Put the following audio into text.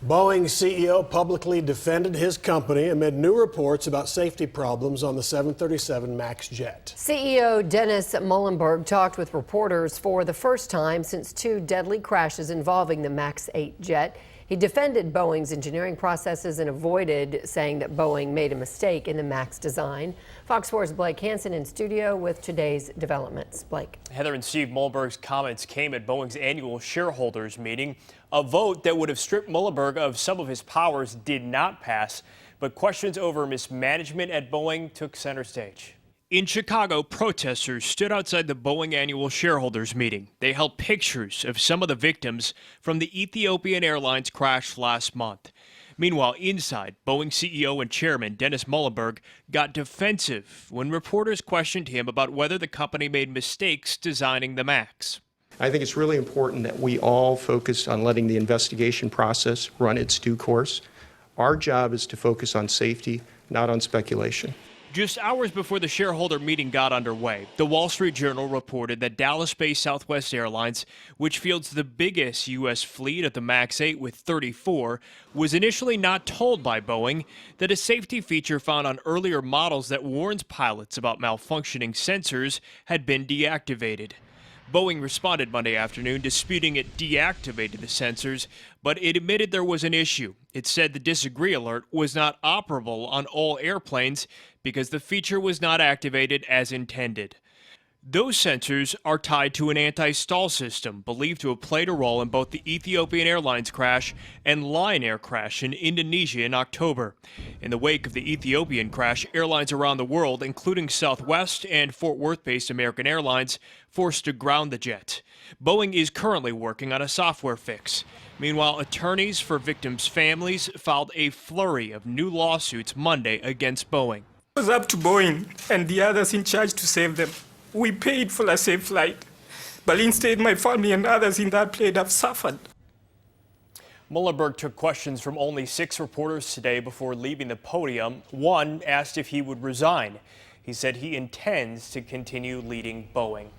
Boeing CEO publicly defended his company amid new reports about safety problems on the 737 MAX jet. CEO Dennis Muhlenberg talked with reporters for the first time since two deadly crashes involving the MAX 8 jet. He defended Boeing's engineering processes and avoided saying that Boeing made a mistake in the MAX design. Fox 4's Blake Hansen in studio with today's developments. Blake. Heather and Steve, Muhlenberg's comments came at Boeing's annual shareholders meeting. A vote that would have stripped Muhlenberg of some of his powers did not pass, but questions over mismanagement at Boeing took center stage. In Chicago, protesters stood outside the Boeing annual shareholders meeting. They held pictures of some of the victims from the Ethiopian Airlines crash last month. Meanwhile, inside, Boeing CEO and chairman Dennis Muhlenberg got defensive when reporters questioned him about whether the company made mistakes designing the MAX. I think it's really important that we all focus on letting the investigation process run its due course. Our job is to focus on safety, not on speculation. Just hours before the shareholder meeting got underway, the Wall Street Journal reported that Dallas-based Southwest Airlines, which fields the biggest U.S. fleet of the MAX 8 with 34, was initially not told by Boeing that a safety feature found on earlier models that warns pilots about malfunctioning sensors had been deactivated. Boeing responded Monday afternoon, disputing it deactivated the sensors, but it admitted there was an issue. It said the disagree alert was not operable on all airplanes because the feature was not activated as intended. Those sensors are tied to an anti-stall system believed to have played a role in both the Ethiopian Airlines crash and Lion Air crash in Indonesia in October. In the wake of the Ethiopian crash, airlines around the world, including Southwest and Fort Worth-based American Airlines, forced to ground the jet. Boeing is currently working on a software fix. Meanwhile, attorneys for victims' families filed a flurry of new lawsuits Monday against Boeing. It was up to Boeing and the others in charge to save them. We paid for a safe flight, but instead my family and others in that plane have suffered. Muhlenberg took questions from only 6 reporters today before leaving the podium. One asked if he would resign. He said he intends to continue leading Boeing.